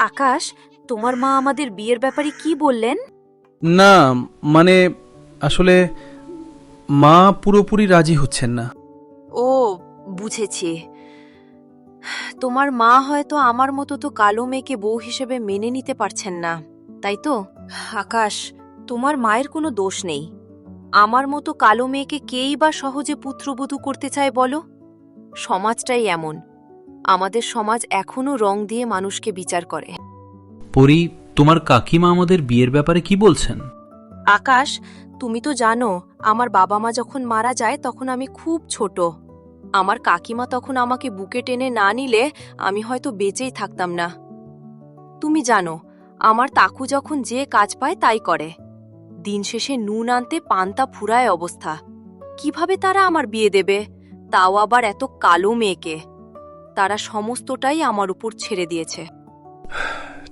আকাশ, তোমার মা আমাদের বিয়ের ব্যাপারে কি বললেন? না, মানে আসলে মা পুরোপুরি রাজি হচ্ছেন না। ও, বুঝেছি। তোমার মা হয়তো আমার মতো তো কালো মেয়েকে বউ হিসেবে মেনে নিতে পারছেন না, তাই তো? আকাশ, তোমার মায়ের কোনো দোষ নেই। আমার মতো কালো মেয়েকে কেই বা সহজে পুত্রবধূ করতে চায় বলো? সমাজটাই এমন। আমাদের সমাজ এখনো রং দিয়ে মানুষকে বিচার করে। পরি, তোমার কাকিমা আমাদের বিয়ের ব্যাপারে কি বলছেন? আকাশ, তুমি তো জানো আমার বাবা মা যখন মারা যায় তখন আমি খুব ছোট। আমার কাকিমা তখন আমাকে বুকে টেনে না নিলে আমি হয়তো বেঁচেই থাকতাম না। তুমি জানো আমার তাকু যখন যে কাজ পায় তাই করে। দিন শেষে নুন আনতে পান্তা ফুরায় অবস্থা। কিভাবে তারা আমার বিয়ে দেবে, তাও আবার এত কালো মেয়েকে? তারা সমস্তটাই আমার উপর ছেড়ে দিয়েছে।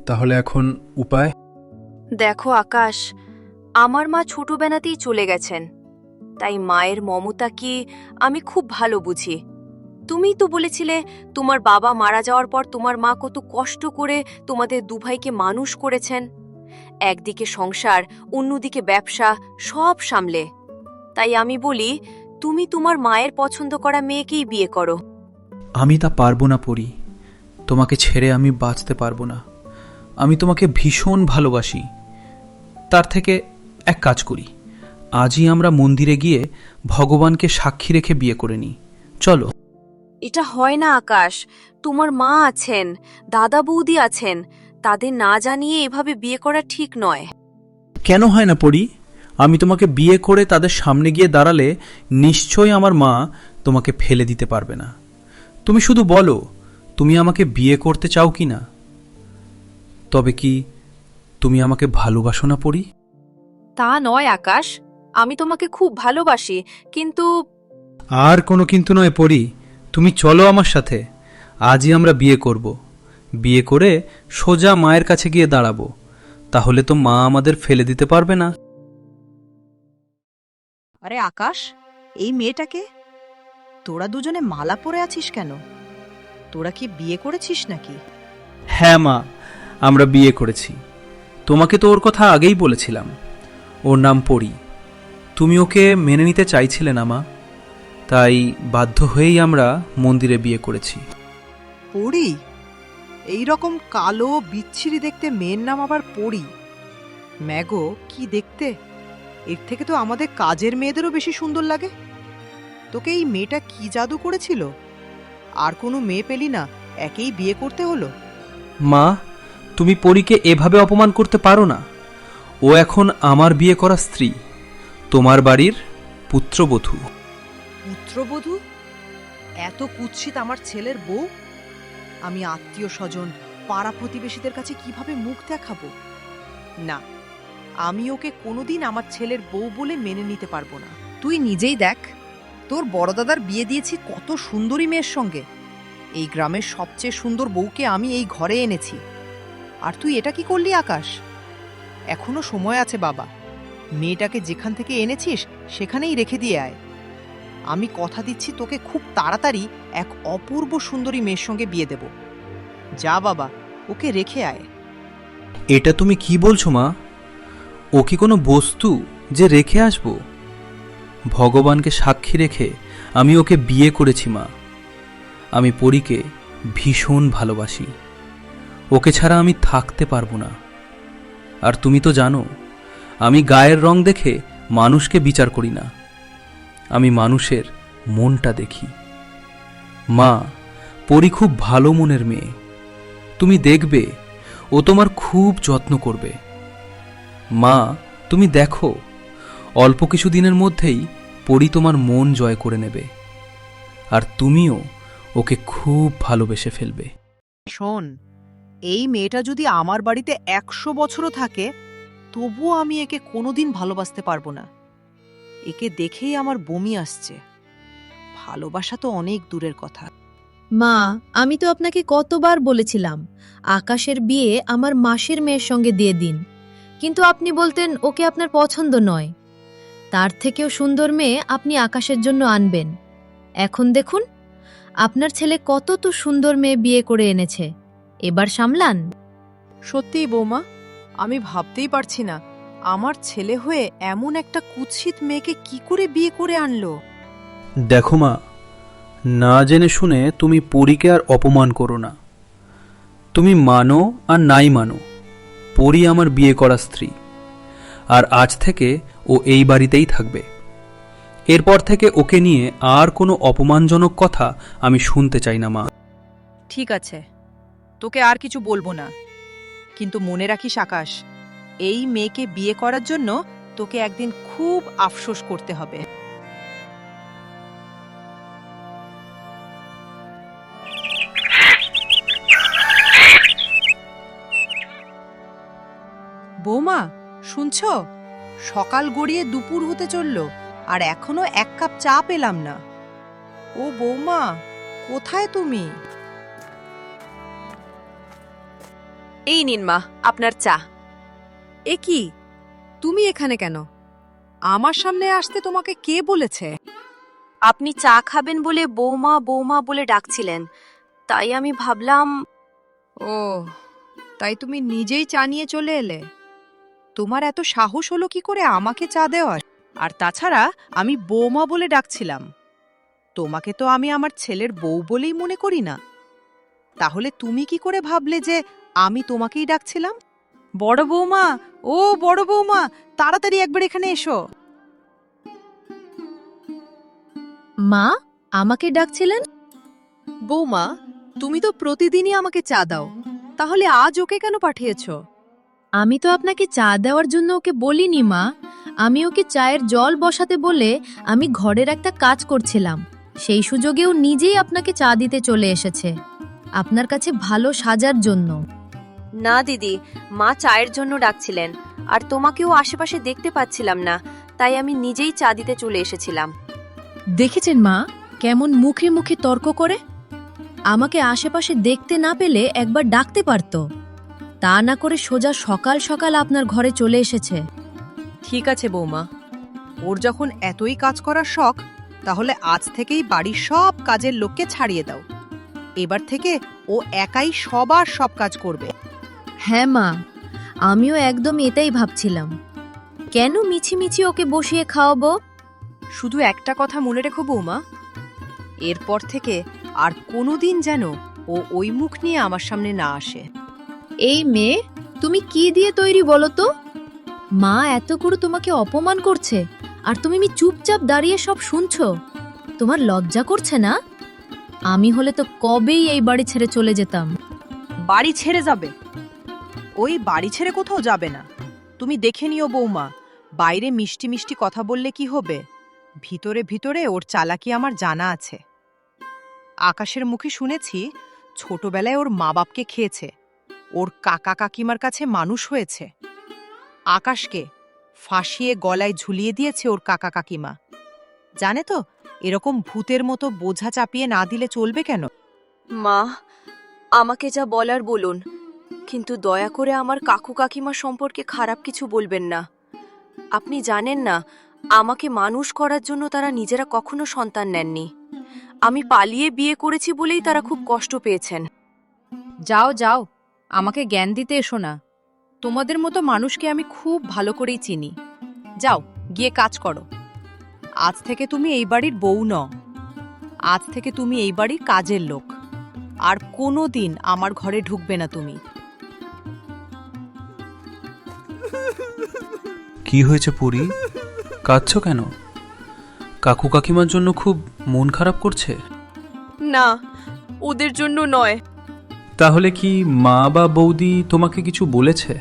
তাহলে এখন উপায়? দেখো আকাশ, আমার মা ছোটবেলাতেই চলে গেছেন, তাই মায়ের মমতা কি আমি খুব ভালো বুঝি। তুমিই তো বলেছিলে তোমার বাবা মারা যাওয়ার পর তোমার মা কত কষ্ট করে তোমাদের দুভাইকে মানুষ করেছেন। একদিকে সংসার, অন্যদিকে ব্যবসা, সব সামলে। তাই আমি বলি তুমি তোমার মায়ের পছন্দ করা মেয়েকেই বিয়ে করো। আমি তা পারবো না পরি। তোমাকে ছেড়ে আমি বাঁচতে পারবো না। আমি তোমাকে ভীষণ ভালোবাসি। তার থেকে এক কাজ করি, আজই আমরা মন্দিরে গিয়ে ভগবানকে সাক্ষী রেখে বিয়ে করে নিই। চলো। এটা হয় না আকাশ। তোমার মা আছেন, দাদা বৌদি আছেন, তাদের না জানিয়ে এভাবে বিয়ে করা ঠিক নয়। কেন হয় না পরি? আমি তোমাকে বিয়ে করে তাদের সামনে গিয়ে দাঁড়ালে নিশ্চয়ই আমার মা তোমাকে ফেলে দিতে পারবে না। তুমি শুধু বলো তুমি আমাকে বিয়ে করতে চাও কি না। তবে কি তুমি আমাকে ভালোবাসো না পরি? তা নয় আকাশ, আমি তোমাকে খুব ভালোবাসি, কিন্তু আর কোনো কিন্তু নয় পরি। তুমি চলো আমার সাথে। আজই আমরা বিয়ে করব। বিয়ে করে সোজা মায়ের কাছে গিয়ে দাঁড়াবো। তাহলে তো মা আমাদের ফেলে দিতে পারবে না। আরে আকাশ, এই মেয়েটাকে? তোরা দুজনে মালা পরে আছিস কেন? তোরা কি বিয়ে করেছিস নাকি? হ্যাঁ মা, আমরা বিয়ে করেছি। তোমাকে তো ওর কথা আগেই বলেছিলাম। ওর নাম পরি। তুমি ওকে মেনে নিতে চাইছিলে না মা, তাই বাধ্য হয়েই আমরা মন্দিরে বিয়ে করেছি। পরি? এই রকম কালো বিচ্ছিরি দেখতে মেয়ের নাম আবার পরি? ম্যাগো, কি দেখতে! এর থেকে তো আমাদের কাজের মেয়েদেরও বেশি সুন্দর লাগে। তোকে এই মেয়েটা কি জাদু করেছিল? আর কোনো মেয়ে পেলি না, একেই বিয়ে করতে হলো? মা, তুমি পরীকে এভাবে অপমান করতে পারো না। ও এখন আমার বিয়ে করা স্ত্রী, তোমার বাড়ির পুত্রবধূ। পুত্রবধূ? এত কুৎসিত আমার ছেলের বউ? আমি আত্মীয় স্বজন, পাড়া প্রতিবেশীদের কাছে কিভাবে মুখ দেখাবো? না, আমি ওকে কোনোদিন আমার ছেলের বউ বলে মেনে নিতে পারবো না। তুই নিজেই দেখ, তোর বড় দাদার বিয়ে দিয়েছি কত সুন্দরী মেয়ের সঙ্গে। এই গ্রামের সবচেয়ে সুন্দর বউকে আমি এই ঘরে এনেছি, আর তুই এটা কি করলি আকাশ? এখনো সময় আছে বাবা। মেয়েটাকে যেখান থেকে এনেছিস সেখানেই রেখে দিয়ে আয়। আমি কথা দিচ্ছি তোকে খুব তাড়াতাড়ি এক অপূর্ব সুন্দরী মেয়ের সঙ্গে বিয়ে দেব। যা বাবা, ওকে রেখে আয়। এটা তুমি কি বলছো মা? ও কি কোনো বস্তু যে রেখে আসবো? ভগবানকে সাক্ষী রেখে আমি ওকে বিয়ে করেছি মা। আমি পরীকে ভীষণ ভালোবাসি। ওকে ছাড়া আমি থাকতে পারবো না। আর তুমি তো জানো আমি গায়ের রং দেখে মানুষকে বিচার করি না, আমি মানুষের মনটা দেখি। মা, পরী খুব ভালো মনের মেয়ে। তুমি দেখবে ও তোমার খুব যত্ন করবে। মা, তুমি দেখো অল্প কিছু দিনের মধ্যেই পরী তোমার মন জয় করে নেবে, আর তুমিও ওকে খুব ভালোবেসে ফেলবে। শোন, এই মেয়েটা যদি আমার বাড়িতে 100 বছরও থাকে, তবুও আমি একে কোনোদিন ভালোবাসতে পারবো না। একে দেখেই আমার বমি আসছে। ভালোবাসা তো অনেক দূরের কথা। মা, আমি তো আপনাকে কতবার বলেছিলাম আকাশের বিয়ে আমার মাসির মেয়ের সঙ্গে দিয়ে দিন, কিন্তু আপনি বলতেন ওকে আপনার পছন্দ নয়। তার থেকেও সুন্দর মেয়ে আপনি আকাশের জন্য আনবেন। এখন দেখুন আপনার ছেলে কত তো সুন্দর মেয়ে বিয়ে করে এনেছে। এবার সামলান। সত্যিই বৌমা, আমি ভাবতেই পারছি না আমার ছেলে হয়ে এমন একটা কুৎসিত মেয়েকে কি করে বিয়ে করে আনলো। দেখো মা, না জেনে শুনে তুমি পরীকে আর অপমান করো না। তুমি মানো আর নাই মানো, পরী আমার বিয়ে করা স্ত্রী, আর আজ থেকে ও এই বাড়িতেই থাকবে। এরপর থেকে ওকে নিয়ে আর কোনো অপমানজনক কথা আমি শুনতে চাই না মা। ঠিক আছে, তোকে আর কিছু বলবো না, কিন্তু মনে রাখিস আকাশ, এই মেয়েকে বিয়ে করার জন্য তোকে একদিন খুব আফসোস করতে হবে। বৌমা, শুনছো? সকাল গড়িয়ে দুপুর হতে চলল, আর এখনো এক কাপ চা পেলাম না। ও বৌমা, কোথায় তুমি? এই নিন মা আপনার চা। এ কি, তুমি এখানে কেন? আমার সামনে আসতে তোমাকে কে বলেছে? আপনি চা খাবেন বলে বৌমা বৌমা বলে ডাকছিলেন, তাই আমি ভাবলাম। ও, তাই তুমি নিজেই চা নিয়ে চলে এলে? তোমার এত সাহস হলো কি করে আমাকে চা দেওয়ার? আর তাছাড়া আমি বৌমা বলে ডাকছিলাম, তোমাকে তো আমি আমার ছেলের বউ বলেই মনে করি না। তাহলে তুমি কি করে ভাবলে যে আমি তোমাকেই ডাকছিলাম? বড় বৌমা, ও বড় বৌমা, তাড়াতাড়ি একবার এখানে এসো। মা, আমাকে ডাকছিলেন? বৌমা, তুমি তো প্রতিদিনই আমাকে চা দাও, তাহলে আজ ওকে কেন পাঠিয়েছো? আমি তো আপনাকে চা দেওয়ার জন্য ওকে বলিনি মা। আমি ওকে চায়ের জল বসাতে বলে আমি ঘরের একটা কাজ করছিলাম, সেই সুযোগেও নিজেই আপনাকে চা দিতে চলে এসেছে, আপনার কাছে ভালো সাজার জন্য। না দিদি, মা চায়ের জন্য ডাকছিলেন, আর তোমাকেও আশেপাশে দেখতে পাচ্ছিলাম না, তাই আমি নিজেই চা দিতে চলে এসেছিলাম। দেখেছেন মা, কেমন মুখে মুখে তর্ক করে? আমাকে আশেপাশে দেখতে না পেলে একবার ডাকতে পারতো, তা না করে সোজা সকাল সকাল আপনার ঘরে চলে এসেছে। ঠিক আছে বৌমা, ওর যখন এতই কাজ করার শখ, তাহলে আজ থেকেই বাড়ির সব কাজের লোককে ছাড়িয়ে দাও। এবার থেকে ও একাই সবার সব কাজ করবে। হ্যাঁ মা, আমিও একদম এটাই ভাবছিলাম। কেন মিছিমিছি ওকে বসিয়ে খাওয়াবো? শুধু একটা কথা মনে রেখো বৌমা, এরপর থেকে আর কোনোদিন যেন ও ওই মুখ নিয়ে আমার সামনে না আসে। এই মেয়ে, তুমি কি দিয়ে তৈরি বলো তো? মা এত করে তোমাকে অপমান করছে, আর তুমি চুপচাপ দাঁড়িয়ে সব শুনছো। তোমার লজ্জা করছে না? আমি হলে তো কবেই এই বাড়ি ছেড়ে চলে যেতাম। বাড়ি ছেড়ে যাবে? ওই বাড়ি ছেড়ে কোথাও যাবে না। তুমি দেখে নিও বৌমা, বাইরে মিষ্টি মিষ্টি কথা বললে কি হবে, ভিতরে ভিতরে ওর চালাকি আমার জানা আছে। আকাশের মুখে শুনেছি ছোটবেলায় ওর মা বাপকে খেয়েছে, ওর কাকা কাকিমার কাছে মানুষ হয়েছে। আকাশকে ফাঁসিয়ে গলায় ঝুলিয়ে দিয়েছে ওর কাকা কাকিমা। জানে তো, এরকম ভূতের মতো বোঝা চাপিয়ে না দিলে চলবে কেন? মা, আমাকে যা বলার বলুন, কিন্তু দয়া করে আমার কাকু কাকিমা সম্পর্কে খারাপ কিছু বলবেন না। আপনি জানেন না, আমাকে মানুষ করার জন্য তারা নিজেরা কখনো সন্তান নেননি। আমি পালিয়ে বিয়ে করেছি বলেই তারা খুব কষ্ট পেয়েছেন। যাও যাও, আমাকে জ্ঞান দিতে এসো না। তোমাদের মতো মানুষকে আমি খুব ভালো করেই চিনি। যাও, গিয়ে কাজ করো। আজ থেকে তুমি এই বাড়ির বউ নও, আজ থেকে তুমি এই বাড়ির কাজের লোক। আর কোনো দিন আমার ঘরে ঢুকবে না তুমি। কি হয়েছে পরী, কাঁদছো কেন? কাকু কাকিমার জন্য খুব মন খারাপ করছে? না, ওদের জন্য নয়। তাহলে কি মা বা বৌদি তোমাকে কিছু বলেছে?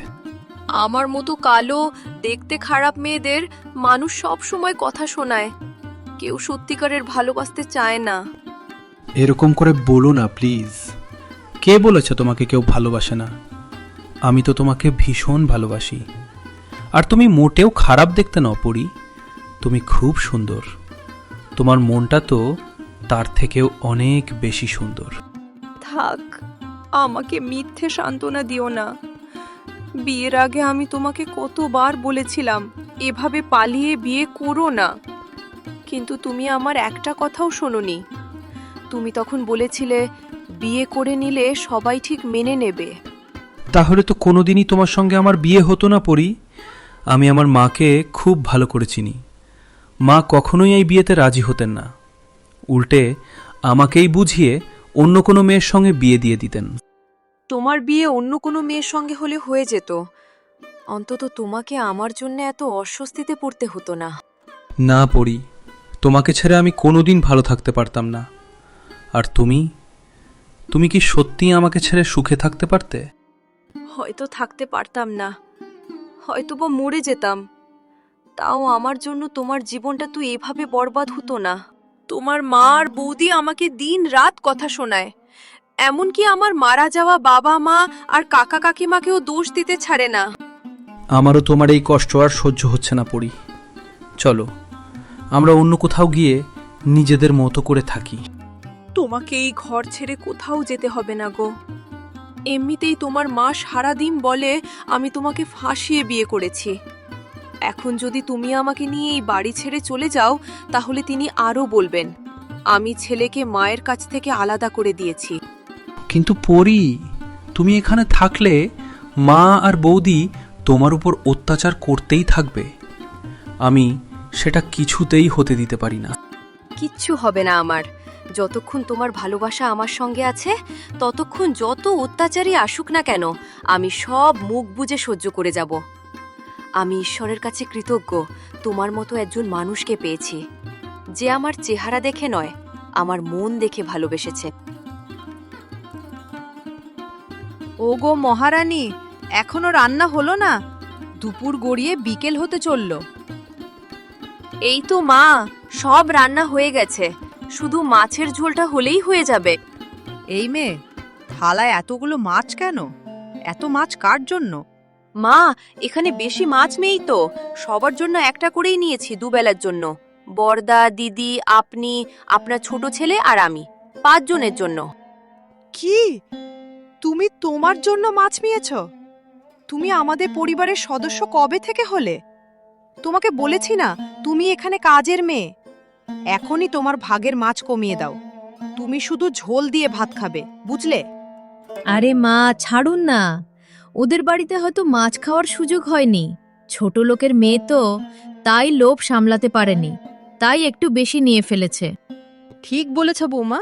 আমার মতো কালো, দেখতে খারাপ মেয়েদের মানুষ সব সময় কথা শোনায়, কেউ সত্যিকারের ভালোবাসতে চায় না। এরকম করে বলো না প্লিজ। কে বলেছে তোমাকে কেউ ভালোবাসে না? আমি তো তোমাকে ভীষণ ভালোবাসি, আর তুমি মোটেও খারাপ দেখতে নও পরী, তুমি খুব সুন্দর। তোমার মনটা তো তার থেকেও অনেক বেশি সুন্দর। থাক, আমাকে মিথ্যে সান্ত্বনা দিও না। বিয়ের আগে আমি তোমাকে কতবার বলেছিলাম এভাবে পালিয়ে বিয়ে করো না, কিন্তু তুমি আমার একটা কথাও শোনোনি। তুমি তখন বলেছিলে বিয়ে করে নিলে সবাই ঠিক মেনে নেবে। তাহলে তো কোনোদিনই তোমার সঙ্গে আমার বিয়ে হতো না পরি। আমি আমার মাকে খুব ভালো করে চিনি। মা কখনোই এই বিয়েতে রাজি হতেন না, উল্টে আমাকেই বুঝিয়ে অন্য কোনো মেয়ের সঙ্গে বিয়ে দিয়ে দিতেন। তোমার বিয়ে অন্য কোনো মেয়ের সঙ্গে হলে হয়ে যেত, অন্তত তোমাকে আমার জন্য এত অস্বস্তিতে পড়তে হতো না। না পরি, তোমাকে ছেড়ে আমি কোনোদিন ভালো থাকতে পারতাম না। আর তুমি তুমি কি সত্যিই আমাকে ছেড়ে সুখে থাকতে পারতে? হয়তো থাকতে পারতাম না, হয়তো বা মরে যেতাম, তাও আমার জন্য তোমার জীবনটা তো এভাবে বরবাদ হতো না। তোমার মা আর বৌদি আমাকে দিন রাত কথা শোনায়, এমনকি আমার মারা যাওয়া বাবা মা আর কাকা কাকিমাকেও দোষ দিতে ছাড়ে না। আমারও তোমার এই কষ্ট আর সহ্য হচ্ছে না পরি। চলো আমরা অন্য কোথাও গিয়ে নিজেদের মতো করে থাকি। তোমাকে এই ঘর ছেড়ে কোথাও যেতে হবে না গো। এমনিতেই তোমার মা সারাদিন বলে আমি তোমাকে ফাঁসিয়ে বিয়ে করেছি। এখন যদি তুমি আমাকে নিয়ে এই বাড়ি ছেড়ে চলে যাও, তাহলে তিনি আরও বলবেন আমি ছেলেকে মায়ের কাছ থেকে আলাদা করে দিয়েছি। কিন্তু পরি, তুমি এখানে থাকলে মা আর বৌদি তোমার উপর অত্যাচার করতেই থাকবে। আমি সেটা কিছুতেই হতে দিতে পারি না। কিচ্ছু হবে না আমার। যতক্ষণ তোমার ভালোবাসা আমার সঙ্গে আছে, ততক্ষণ যত অত্যাচারী আসুক না কেন, আমি সব মুখ বুজে সহ্য করে যাব। আমি ঈশ্বরের কাছে কৃতজ্ঞ তোমার মতো একজন মানুষকে পেয়েছি, যে আমার চেহারা দেখে নয়, আমার মন দেখে ভালোবেসেছে। ওগো মহারানী, এখনো রান্না হলো না? দুপুর গড়িয়ে বিকেল হতে চলল। এই তো মা, সব রান্না হয়ে গেছে, শুধু মাছের ঝোলটা হলেই হয়ে যাবে। এই মেয়ে, থালায় এতগুলো মাছ কেন? এত মাছ কার জন্য? মা, এখানে বেশি মাছ নেই তো, সবার জন্য একটা করেই নিয়েছি, দুবেলার জন্য। বড়দা, দিদি, আপনি, আপনার ছোট ছেলে আর আমি, 5 জনের জন্য। কি? তুমি তোমার জন্য মাছ নিয়েছ? তুমি আমাদের পরিবারের সদস্য কবে থেকে হলে? তোমাকে বলেছি না তুমি এখানে কাজের মেয়ে। এখনই তোমার ভাগের মাছ কমিয়ে দাও। তুমি শুধু ঝোল দিয়ে ভাত খাবে, বুঝলে? আরে মা, ছাড়ুন না। ওদের বাড়িতে হয়তো মাছ খাওয়ার সুযোগ হয়নি। ছোট লোকের মেয়ে তো, তাই লোভ সামলাতে পারেনি, তাই একটু বেশি নিয়ে ফেলেছে। ঠিক বলেছ বৌমা।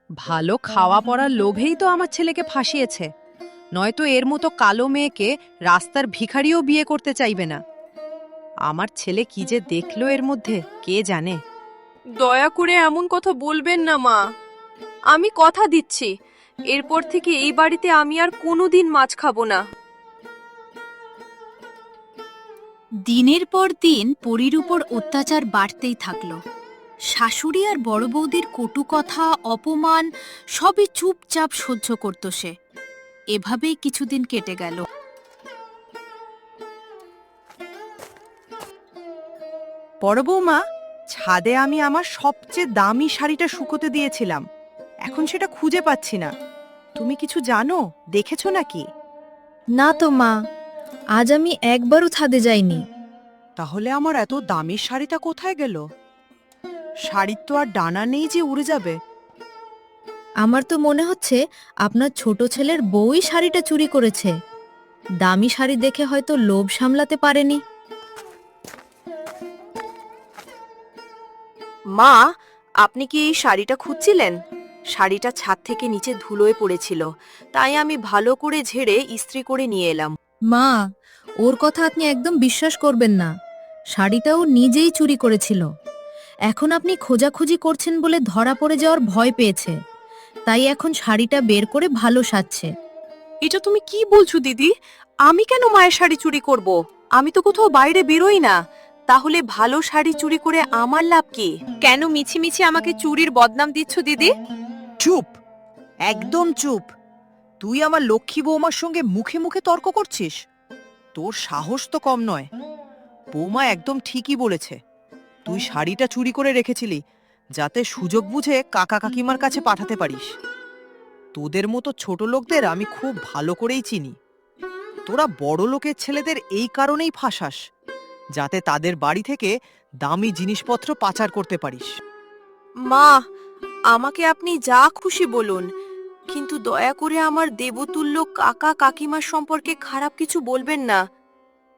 ভালো খাওয়া পড়ার লোভেই তো আমার ছেলেকে ফাঁসিয়েছে, নয়তো এর মতো কালো মেয়েকে রাস্তার ভিখারিও বিয়ে করতে চাইবে না। আমার ছেলে কি যে দেখলো এর মধ্যে, কে জানে। দয়া করে এমন কথা বলবেন না মা, আমি কথা দিচ্ছি এরপর থেকে এই বাড়িতে আমি আর কোনোদিন মাছ খাবো না। দিনের পর দিন পরীর উপর অত্যাচার বাড়তেই থাকল। শাশুড়ি আর বড় বৌদির কটু কথা, অপমান সবই চুপচাপ সহ্য করত সে। এভাবেই কিছুদিন কেটে গেল। বড় বৌমা, ছাদে আমি আমার সবচেয়ে দামি শাড়িটা শুকোতে দিয়েছিলাম, এখন সেটা খুঁজে পাচ্ছি না। তুমি কিছু জানো, দেখেছো নাকি? না তো মা, আজ আমি একবারও ছাদে যাইনি। তাহলে আমার এত দামি শাড়িটা কোথায় গেল? শাড়ির তো আর ডানা নেই যে উড়ে যাবে। আমার তো মনে হচ্ছে আপনার ছোট ছেলের বউই শাড়িটা চুরি করেছে। দামি শাড়ি দেখে হয়তো লোভ সামলাতে পারেনি। মা, আপনি কি এই শাড়িটা খুঁজছিলেন? শাড়িটা ছাদ থেকে নিচে ধুলোয় পড়েছিল, তাই আমি ভালো করে ঝেড়ে ইস্ত্রি করে নিয়ে এলাম। মা, ওর কথা আপনি একদম বিশ্বাস করবেন না। শাড়িটা ও নিজেই চুরি করেছিল। এখন আপনি খোঁজাখুঁজি করছেন বলে ধরা পড়ে যাওয়ার ভয় পেয়েছে, তাই এখন শাড়িটা বের করে ভালো সাজছে। এটা তুমি কি বলছো দিদি? আমি কেন মায়ের শাড়ি চুরি করব? আমি তো কোথাও বাইরে বেরোই না। তাহলে ভালো শাড়ি চুরি করে আমার লাভ কি? কেন মিছিমিছি আমাকে চুরির বদনাম দিচ্ছ দিদি? চুপ, একদম চুপ। তুই আমার লক্ষ্মী বৌমার সঙ্গে মুখে মুখে তর্ক করছিস? তোর সাহস তো কম নয়। বৌমা একদম ঠিকই বলেছে। তুই শাড়িটা চুরি করে রেখেছিলি যাতে সুযোগ বুঝে কাকা কাকিমার কাছে পাঠাতে পারিস। তোদের মতো ছোট লোকদের আমি খুব ভালো করেই চিনি। তোরা বড় লোকের ছেলেদের এই কারণেই ফাঁসাস, যাতে তাদের বাড়ি থেকে দামি জিনিসপত্র পাচার করতে পারিস। মা, আমাকে আপনি যা খুশি বলুন, কিন্তু দয়া করে আমার দেবতুল্য কাকা কাকিমার সম্পর্কে খারাপ কিছু বলবেন না।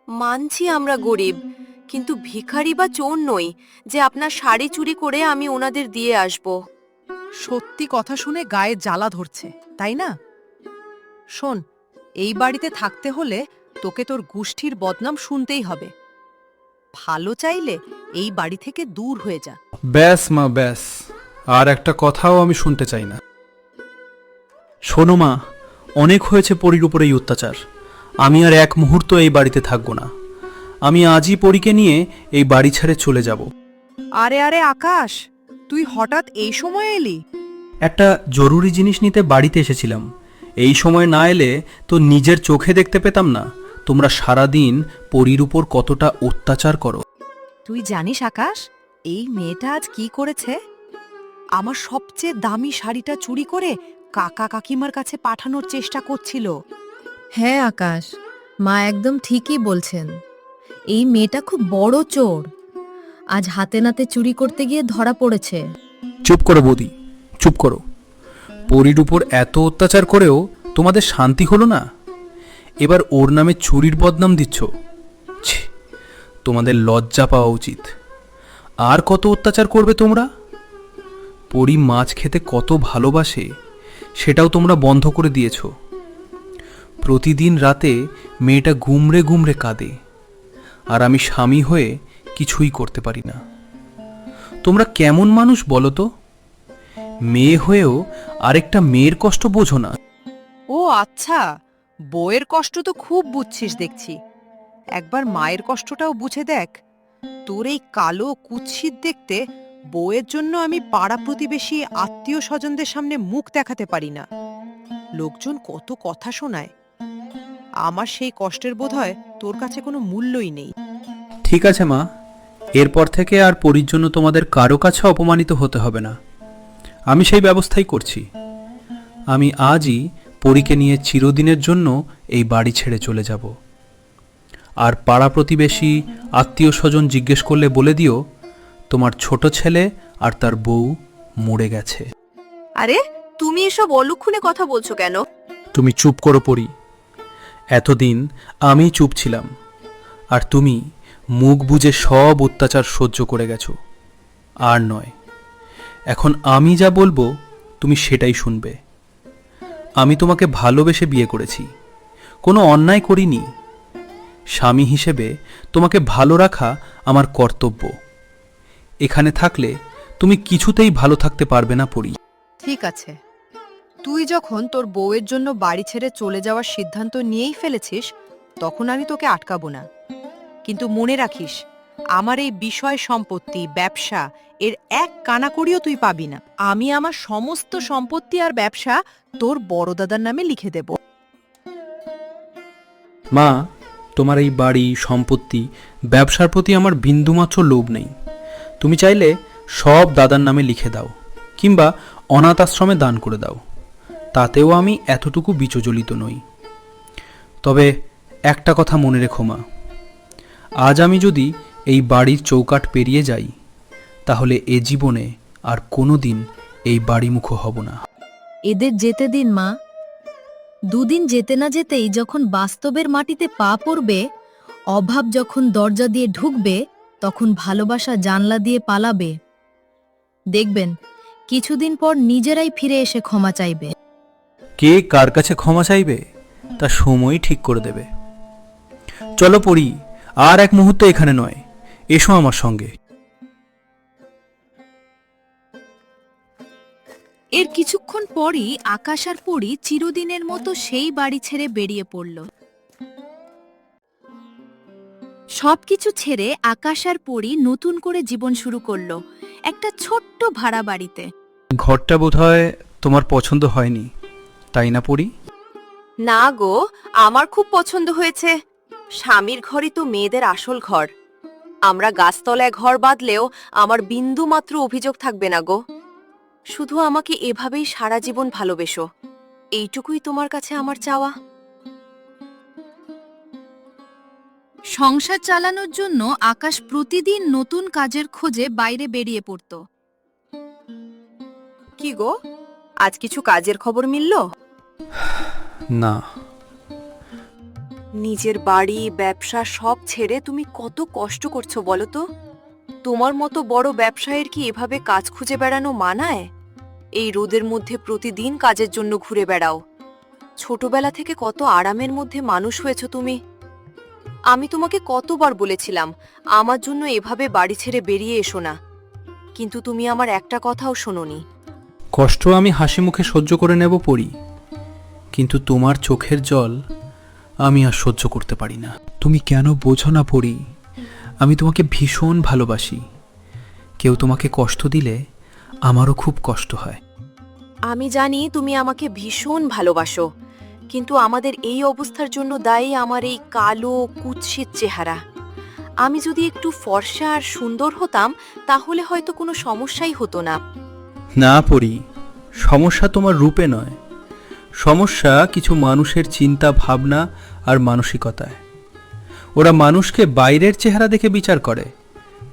মানছি আমরা গরিব, কিন্তু ভিখারি বা চোর নই যে আপনার শাড়ি চুরি করে আমি ওনাদের দিয়ে আসব। সত্যি কথা শুনে গায়ে জ্বালা ধরছে, তাই না? শোন, এই বাড়িতে থাকতে হলে তোকে তোর গোষ্ঠীর বদনাম শুনতেই হবে। ভালো চাইলে এই বাড়ি থেকে দূর হয়ে যা। ব্যাস মা ব্যাস, আর একটা কথাও আমি শুনতে চাই না। শোনো মা, অনেক হয়েছে পরীর উপর এই অত্যাচার। আমি আর এক মুহূর্ত এই বাড়িতে থাকবো না। আমি আজই পরীকে নিয়ে এই বাড়ি ছেড়ে চলে যাব। আরে আরে আকাশ, তুই হঠাৎ এই সময় এলি? একটা জরুরি জিনিস নিতে বাড়িতে এসেছিলাম। এই সময় না এলে তো নিজের চোখে দেখতে পেতাম না তোমরা সারাদিন পরীর উপর কতটা অত্যাচার করো। তুই জানিস আকাশ, এই মেয়েটা আজ কি করেছে? আমার সবচেয়ে দামি শাড়িটা চুরি করে কাকা কাকিমার কাছে পাঠানোর চেষ্টা করছিল। হ্যাঁ আকাশ, মা একদম ঠিকই বলছেন। এই মেয়েটা খুব বড় চোর। আজ হাতে নাতে চুরি করতে গিয়ে ধরা পড়েছে। চুপ করো বৌদি, চুপ করো। পরীর উপর এত অত্যাচার করেও তোমাদের শান্তি হলো না? এবার ওর নামে চুরির বদনাম দিচ্ছ। ছি, তোমাদের লজ্জা পাওয়া উচিত। আর কত অত্যাচার করবে তোমরা? পরী মাছ খেতে কত ভালোবাসে সেটাও তোমরা বন্ধ করে দিয়েছ। প্রতিদিন রাতে মেয়েটা গুমড়ে গুমড়ে কাঁদে, আর আমি স্বামী হয়ে কিছুই করতে পারি না। তোমরা কেমন মানুষ বলো তো? মেয়ে হয়েও আরেকটা মেয়ের কষ্ট বোঝো না। ও আচ্ছা, বউয়ের কষ্ট তো খুব বুঝছিস দেখছি। একবার মায়ের কষ্টটাও বুঝে দেখ। তোর এই কালো কুৎসিত দেখতে বউয়ের জন্য আমি পাড়া প্রতিবেশী আত্মীয় স্বজনদের সামনে মুখ দেখাতে পারি না। লোকজন কত কথা শোনায়। আমার সেই কষ্টের বোধহয় তোর কাছে কোনো মূল্যই নেই। ঠিক আছে মা, এরপর থেকে আর পরীর জন্য তোমাদের কারো কাছে অপমানিত হতে হবে না। আমি সেই ব্যবস্থাই করছি। আমি আজই পরীকে নিয়ে চিরদিনের জন্য এই বাড়ি ছেড়ে চলে যাব। আর পাড়া প্রতিবেশী আত্মীয় স্বজন জিজ্ঞেস করলে বলে দিও তোমার ছোট ছেলে আর তার বউ মরে গেছে। আরে তুমি এসব অলক্ষণে কথা বলছো কেন? তুমি চুপ করো পরী। এতদিন আমি চুপ ছিলাম, আর তুমি মুখ বুজে সব অত্যাচার সহ্য করে গেছো। আর নয়, এখন আমি যা বলবো তুমি সেটাই শুনবে। আমি তোমাকে ভালোবেসে বিয়ে করেছি, কোনো অন্যায় করিনি। স্বামী হিসেবে তোমাকে ভালো রাখা আমার কর্তব্য। এখানে থাকলে তুমি কিছুতেই ভালো থাকতে পারবে না পরী। ঠিক আছে, তুই যখন তোর বউয়ের জন্য বাড়ি ছেড়ে চলে যাওয়ার সিদ্ধান্ত নিয়েই ফেলেছিস, তখন আমি তোকে আটকাবো না। কিন্তু মনে রাখিস, আমার এই বিষয় সম্পত্তি, ব্যবসা এর এক কানাকড়িও তুই পাবি না। আমি আমার সমস্ত সম্পত্তি আর ব্যবসা তোর বড় দাদার নামে লিখে দেব। মা, তোমার এই বাড়ি সম্পত্তি ব্যবসার প্রতি আমার বিন্দুমাত্র লোভ নেই। তুমি চাইলে সব দাদার নামে লিখে দাও, কিংবা অনাথ আশ্রমে দান করে দাও। তাতেও আমি এতটুকু বিচলিত নই। তবে একটা কথা মনে রেখো মা, আজ আমি যদি এই বাড়ির চৌকাঠ পেরিয়ে যাই, তাহলে এ জীবনে আর কোনো দিন এই বাড়িমুখো হব না। এদের যেতে দিন মা। দুদিন যেতে না যেতেই যখন বাস্তবের মাটিতে পা পড়বে, অভাব যখন দরজা দিয়ে ঢুকবে, তখন ভালোবাসা জানলা দিয়ে পালাবে। দেখবেন কিছুদিন পর নিজেরাই ফিরে এসে ক্ষমা চাইবে। কে কার কাছে ক্ষমা চাইবে তা সময় ঠিক করে দেবে। চলো পড়ি, আর এক মুহূর্ত এখানে নয়, এসো আমার সঙ্গে। এর কিছুক্ষণ পরই আকাশ আর পরী চিরদিনের মতো সেই বাড়ি ছেড়ে বেরিয়ে পড়ল। সবকিছু ছেড়ে আকাশ আর পরী নতুন করে জীবন শুরু করলো একটা ছোট্ট ভাড়া বাড়িতে। ঘরটা বোধহয় তোমার পছন্দ হয়নি, তাই না পড়ি? না গো, আমার খুব পছন্দ হয়েছে। স্বামীর ঘরই তো মেয়েদের আসল ঘর। আমরা গাছতলায় ঘর বাঁধলেও আমার বিন্দু মাত্র অভিযোগ থাকবে না গো। শুধু আমাকে এভাবেই সারা জীবন ভালোবেসো, এইটুকুই তোমার কাছে আমার চাওয়া। সংসার চালানোর জন্য আকাশ প্রতিদিন নতুন কাজের খোঁজে বাইরে বেরিয়ে পড়ত। কি গো, আজ কিছু কাজের খবর মিলল? না। নিজের বাড়ি ব্যবসা সব ছেড়ে তুমি কত কষ্ট করছো বলো তো? তোমার মতো বড় ব্যবসায়ীর কি এভাবে কাজ খুঁজে বেড়ানো মানায়? এই রোদের মধ্যে প্রতিদিন কাজের জন্য ঘুরে বেড়াও। ছোটবেলা থেকে কত আরামের মধ্যে মানুষ হয়েছো তুমি। আমি তোমাকে কতবার বলেছিলাম আমার জন্য এভাবে বাড়ি ছেড়ে বেরিয়ে এসো না, কিন্তু তুমি আমার একটা কথাও শোনোনি। কষ্ট আমি হাসি মুখে সহ্য করে নেব পড়ি, কিন্তু তোমার চোখের জল আমি আর সহ্য করতে পারি না। তুমি কেন বোঝো না পড়ি, আমি তোমাকে ভীষণ ভালোবাসি। কেউ তোমাকে কষ্ট দিলে আমারও খুব কষ্ট হয়। আমি জানি তুমি আমাকে ভীষণ ভালোবাসো, কিন্তু আমাদের এই অবস্থার জন্য দায়ী আমার এই কালো কুৎসিত চেহারা। আমি যদি একটু ফর্সা আর সুন্দর হতাম তাহলে হয়তো কোনো সমস্যাই হতো না। না পড়ি, সমস্যা তোমার রূপে নয়, সমস্যা কিছু মানুষের চিন্তা ভাবনা আর মানসিকতায়। ওরা মানুষকে বাইরের চেহারা দেখে বিচার করে,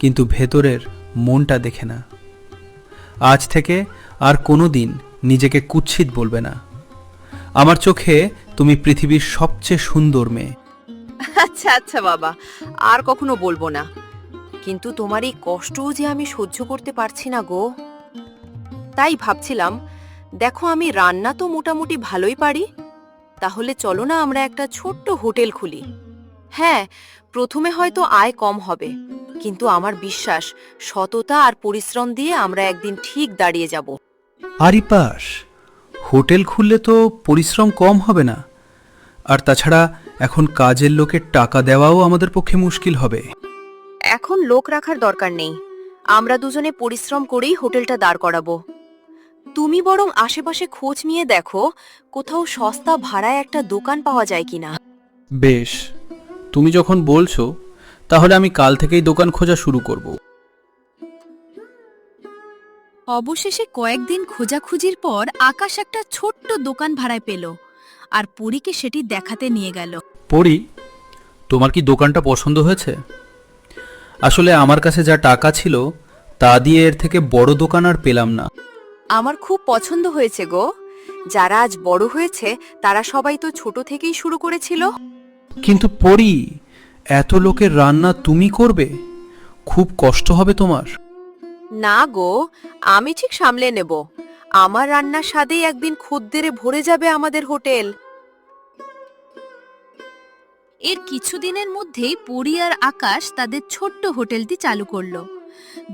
কিন্তু ভেতরের মনটা দেখে না। আজ থেকে আর কোনো দিন নিজেকে কুৎসিত বলবে না। আমার চোখে তুমি পৃথিবীর সবচেয়ে সুন্দর মেয়ে। আচ্ছা আচ্ছা বাবা, আর কখনো বলবো না। কিন্তু তোমার এই কষ্টও যে আমি সহ্য করতে পারছি না গো। তাই ভাবছিলাম, দেখো আমি রান্না তো মোটামুটি ভালোই পারি, তাহলে চলো না আমরা একটা ছোট্ট হোটেল খুলি। হ্যাঁ, প্রথমে হয়তো আয় কম হবে, কিন্তু আমার বিশ্বাস সততা আর পরিশ্রম দিয়ে আমরা একদিন ঠিক দাঁড়িয়ে যাব। আরিপাস, হোটেল খুললে তো পরিশ্রম কম হবে না, আর তাছাড়া এখন কাজের লোকের টাকা দেওয়াও আমাদের পক্ষে মুশকিল হবে। এখন লোক রাখার দরকার নেই, আমরা দুজনে পরিশ্রম করেই হোটেলটা দাঁড় করাবো। তুমি বরং আশেপাশে খোঁজ নিয়ে দেখো কোথাও সস্তা ভাড়ায় একটা দোকান পাওয়া যায় কিনা। বেশ, তুমি যখন বলছো তাহলে আমি কাল থেকেই দোকান খোঁজা শুরু করব। অবশেষে কয়েকদিন খোঁজাখুঁজির পর আকাশ একটা ছোট্ট দোকান ভাড়ায় পেল আর পরীকে সেটি দেখাতে নিয়ে গেল। পড়ি, তোমার কি দোকানটা পছন্দ হয়েছে? আসলে আমার কাছে যা টাকা ছিল তা দিয়ে এর থেকে বড় দোকান আর পেলাম না। আমার খুব পছন্দ হয়েছে গো। যারা আজ বড় হয়েছে তারা সবাই তো ছোট থেকেই শুরু করেছিল। কিন্তু পড়ি, এত লোকের রান্না তুমি করবে? খুব কষ্ট হবে তোমার। না গো, আমি ঠিক সামলে নেব। আমার রান্নার স্বাদেই একদিন খদ্দেরে ভরে যাবে আমাদের হোটেল। এর কিছুদিনের মধ্যেই পরী আর আকাশ তাদের ছোট্ট হোটেলটি চালু করলো।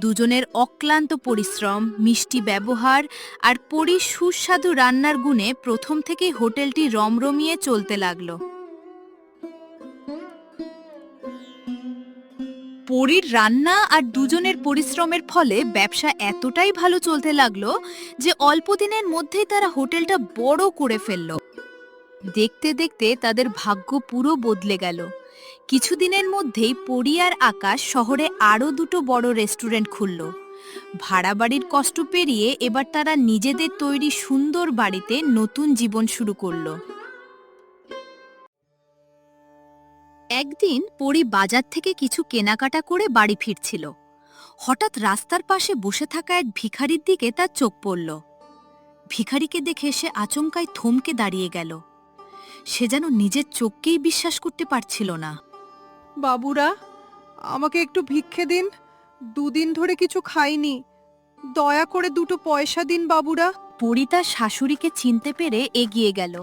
দুজনের অক্লান্ত পরিশ্রম, মিষ্টি ব্যবহার আর পরীর সুস্বাদু রান্নার গুণে প্রথম থেকেই হোটেলটি রমরমিয়ে চলতে লাগলো। পরীর রান্না আর দুজনের পরিশ্রমের ফলে ব্যবসা এতটাই ভালো চলতে লাগলো যে অল্প দিনের মধ্যেই তারা হোটেলটা বড় করে ফেলল। দেখতে দেখতে তাদের ভাগ্য পুরো বদলে গেল। কিছুদিনের মধ্যেই পরী আর আকাশ শহরে আরও দুটো বড় রেস্টুরেন্ট খুলল। ভাড়া বাড়ির কষ্ট পেরিয়ে এবার তারা নিজেদের তৈরি সুন্দর বাড়িতে নতুন জীবন শুরু করল। একদিন পরী বাজার থেকে কিছু কেনাকাটা করে বাড়ি ফিরছিল। হঠাৎ রাস্তার পাশে বসে থাকা এক ভিখারির দিকে তার চোখ পড়ল। ভিখারিকে দেখে সে আচমকায় থমকে দাঁড়িয়ে গেল। সে যেন নিজের চোখকেই বিশ্বাস করতে পারছিল না। বাবুরা, আমাকে একটু ভিক্ষে দিন, দুদিন ধরে কিছু খাইনি, দয়া করে দুটো পয়সা দিন বাবুরা। পরী তার শাশুড়িকে চিনতে পেরে এগিয়ে গেল।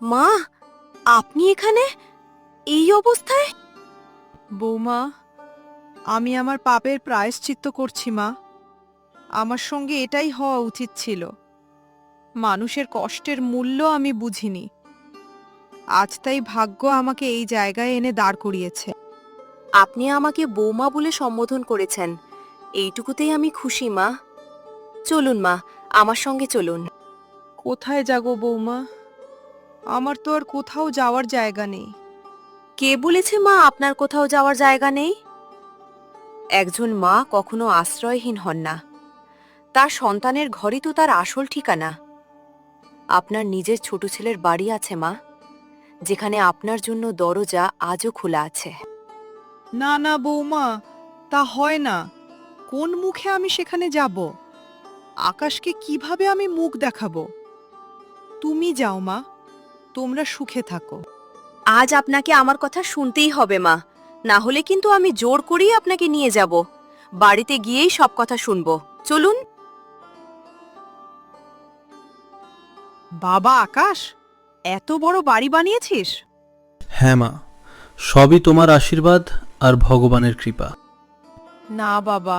মা, আপনি এখানে এই অবস্থায়? বৌমা, আমি আমার পাপের প্রায়শ্চিত্ত করছি মা। আমার সঙ্গে এটাই হওয়া উচিত ছিল। মানুষের কষ্টের মূল্য আমি বুঝিনি। আজ তাই ভাগ্য আমাকে এই জায়গায় এনে দাঁড় করিয়েছে। আপনি আমাকে বৌমা বলে সম্বোধন করেছেন, এইটুকুতেই আমি খুশি মা। চলুন মা, আমার সঙ্গে চলুন। কোথায় যাগো বৌমা? আমার তো আর কোথাও যাওয়ার জায়গা নেই। কে বলেছে মা আপনার কোথাও যাওয়ার জায়গা নেই? একজন মা কখনো আশ্রয়হীন হন না। তার সন্তানের ঘরই তো তার আসল ঠিকানা। আপনার নিজের ছোট ছেলের বাড়ি আছে মা, যেখানে আপনার জন্য দরজা আজও খোলা আছে। না না বৌমা, তা হয় না। কোন মুখে আমি সেখানে যাব? আকাশকে কিভাবে আমি মুখ দেখাবো? তুমি যাও মা, তোমরা সুখে থাকো। আজ আপনাকে আমার কথা শুনতেই হবে মা, না হলে কিন্তু আমি জোর করেই আপনাকে নিয়ে যাব। বাড়িতে গিয়েই সব কথা শুনবো। চলুন। বাবা আকাশ, এত বড় বাড়ি বানিয়েছিস? হ্যাঁ মা, সবই তোমার আশীর্বাদ আর ভগবানের কৃপা। না বাবা,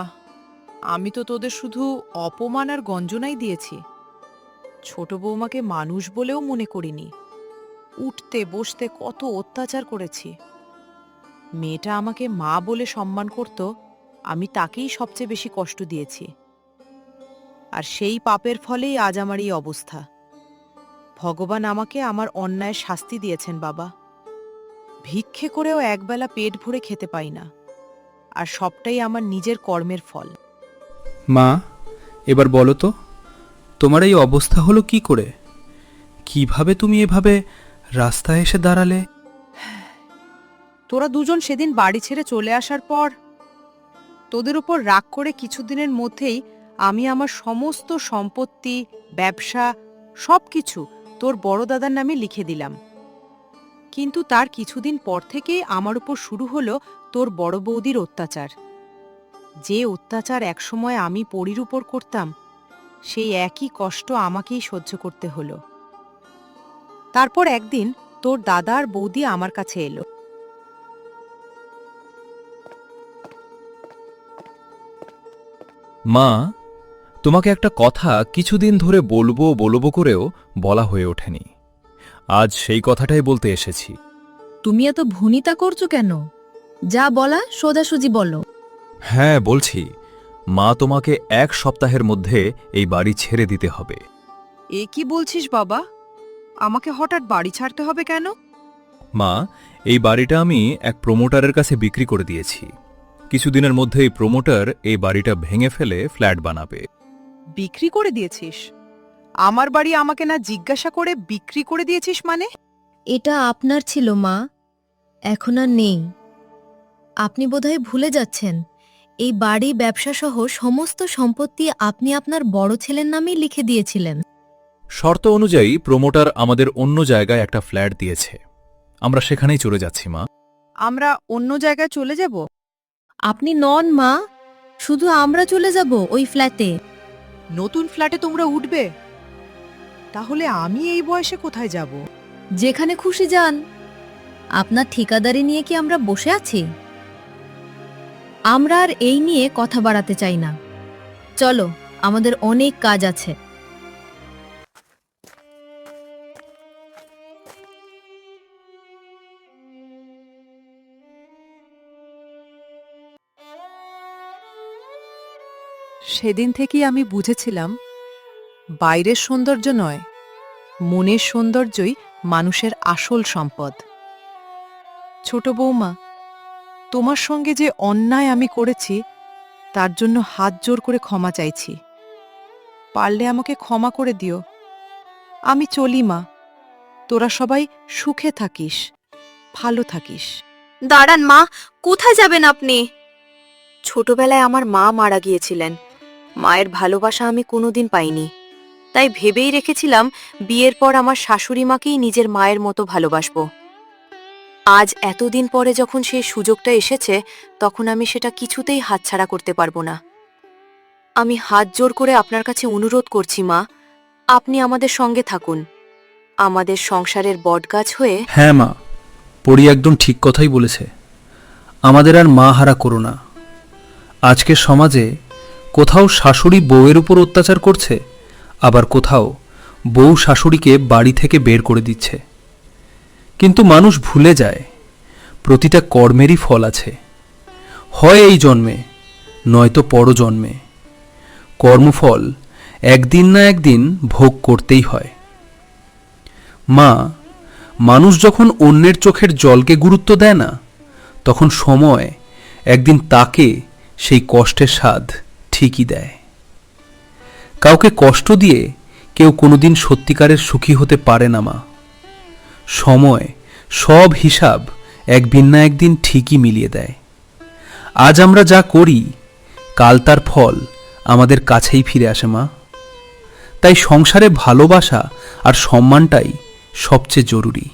আমি তো তোদের শুধু অপমান আর গঞ্জনাই দিয়েছি। ছোট বৌমাকে মানুষ বলেও মনে করিনি। উঠতে বসতে কত অত্যাচার করেছি। মেয়েটা আমাকে মা বলে সম্মান করত, আমি তাকেই সবচেয়ে বেশি কষ্ট দিয়েছি। আর সেই পাপের ফলেই আজ আমার এই অবস্থা। ভগবান আমাকে আমার অন্যায় শাস্তি দিয়েছেন বাবা। ভিক্ষে করেও একবেলা পেট ভরে খেতে পাই না, আর সবটাই আমার নিজের কর্মের ফল। মা, এবার বলো তো, তোমার এই অবস্থা হলো কি করে? কিভাবে তুমি এভাবে রাস্তায় এসে দাঁড়ালে? তোরা দুজন সেদিন বাড়ি ছেড়ে চলে আসার পর তোদের উপর রাগ করে কিছুদিনের মধ্যেই আমি আমার সমস্ত সম্পত্তি, ব্যবসা, সবকিছু তোর বড় দাদার নামে লিখে দিলাম। কিন্তু তার কিছুদিন পর থেকেই আমার উপর শুরু হলো তোর বড় বৌদির অত্যাচার। যে অত্যাচার একসময় আমি পরীর উপর করতাম, সেই একই কষ্ট আমাকেই সহ্য করতে হলো। তারপর একদিন তোর দাদা আর বৌদি আমার কাছে এলো। মা, তোমাকে একটা কথা কিছুদিন ধরে বলবো বলবো করেও বলা হয়ে ওঠেনি। আজ সেই কথাটাই বলতে এসেছি। তুমি এত ভনিতা করছো কেন? যা বলা সোজাসুজি বলো। হ্যাঁ, বলছি, মা, তোমাকে 1 সপ্তাহের মধ্যে এই বাড়ি ছেড়ে দিতে হবে। এ কি বলছিস বাবা? আমাকে হঠাৎ বাড়ি ছাড়তে হবে কেন? মা, এই বাড়িটা আমি এক প্রমোটারের কাছে বিক্রি করে দিয়েছি। কিছুদিনের মধ্যেই প্রমোটার এই বাড়িটা ভেঙে ফেলে ফ্ল্যাট বানাবে। বিক্রি করে দিয়েছিস? আমার বাড়ি আমাকে না জিজ্ঞাসা করে বিক্রি করে দিয়েছিস মানে? এটা আপনার ছিল মা, এখন আর নেই। আপনি বোধহয় ভুলে যাচ্ছেন, এই বাড়ি, ব্যবসা সহ সমস্ত সম্পত্তি আপনি আপনার বড় ছেলের নামেই লিখে দিয়েছিলেন। শর্ত অনুযায়ী প্রমোটার আমাদের অন্য জায়গায় একটা ফ্ল্যাট দিয়েছে। আমরা সেখানেই চলে যাচ্ছি মা। আমরা অন্য জায়গায় চলে যাব? আপনি নন মা, শুধু আমরা চলে যাব ওই ফ্ল্যাটে। নতুন ফ্ল্যাটে তোমরা উঠবে? তাহলে আমি এই বয়সে কোথায় যাব? যেখানে খুশি যান। আপনার ঠিকাদারি নিয়ে কি আমরা বসে আছি? আমরা আর এই নিয়ে কথা বাড়াতে চাই না। চলো, আমাদের অনেক কাজ আছে। সেদিন থেকেই আমি বুঝেছিলাম, বাইরের সৌন্দর্য নয়, মনের সৌন্দর্যই মানুষের আসল সম্পদ। ছোট বৌমা, তোমার সঙ্গে যে অন্যায় আমি করেছি, তার জন্য হাত জোর করে ক্ষমা চাইছি। পারলে আমাকে ক্ষমা করে দিও। আমি চলি মা, তোরা সবাই সুখে থাকিস, ভালো থাকিস। দাঁড়ান মা, কোথায় যাবেন আপনি? ছোটবেলায় আমার মা মারা গিয়েছিলেন। মায়ের ভালোবাসা আমি কোনোদিন পাইনি, তাই ভেবেই রেখেছিলাম বিয়ের পর আমার শাশুড়ি মাকেই নিজের মায়ের মতো ভালোবাসবো। আজ এতদিন পরে যখন সেই সুযোগটা এসেছে, তখন আমি সেটা কিছুতেই হাতছাড়া করতে পারবো না। আমি হাত জোর করে আপনার কাছে অনুরোধ করছি মা, আপনি আমাদের সঙ্গে থাকুন, আমাদের সংসারের বটগাছ হয়ে। হ্যাঁ মা, পরি একদম ঠিক কথাই বলেছে। আমাদের আর মা হারা করো না। আজকের সমাজে কোথাও শাশুড়ি বউয়ের উপর অত্যাচার করছে, আবার কোথাও বউ শাশুড়িকে বাড়ি থেকে বের করে দিচ্ছে। কিন্তু মানুষ ভুলে যায়, প্রতিটা কর্মেরই ফল আছে, হয় এই জন্মে, নয়তো পরজন্মে। কর্মফল একদিন না একদিন ভোগ করতেই হয়। মা, মানুষ যখন অন্যের চোখের জলকে গুরুত্ব দেয় না, তখন সময় একদিন তাকে সেই কষ্টের স্বাদ ঠিকই দেয়। কাউকে কষ্ট দিয়ে কেউ কোনোদিন সত্যিকারের সুখী হতে পারে না মা। সময় সব হিসাব একদিন না একদিন ঠিকই মিলিয়ে দেয়। আজ আমরা যা করি কাল তার ফল আমাদের কাছেই ফিরে আসে মা। তাই সংসারে ভালোবাসা আর সম্মানটাই সবচেয়ে জরুরি।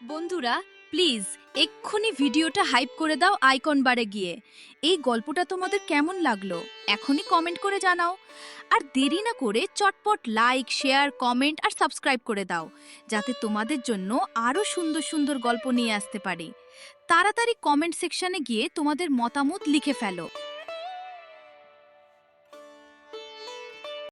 বন্ধুরা প্লিজ এক্ষুনি ভিডিওটা হাইপ করে দাও আইকন বারে গিয়ে। এই গল্পটা তোমাদের কেমন লাগলো এখনই কমেন্ট করে জানাও। আর দেরি না করে চটপট লাইক, শেয়ার, কমেন্ট আর সাবস্ক্রাইব করে দাও, যাতে তোমাদের জন্য আরও সুন্দর সুন্দর গল্প নিয়ে আসতে পারি। তাড়াতাড়ি কমেন্ট সেকশনে গিয়ে তোমাদের মতামত লিখে ফেলো।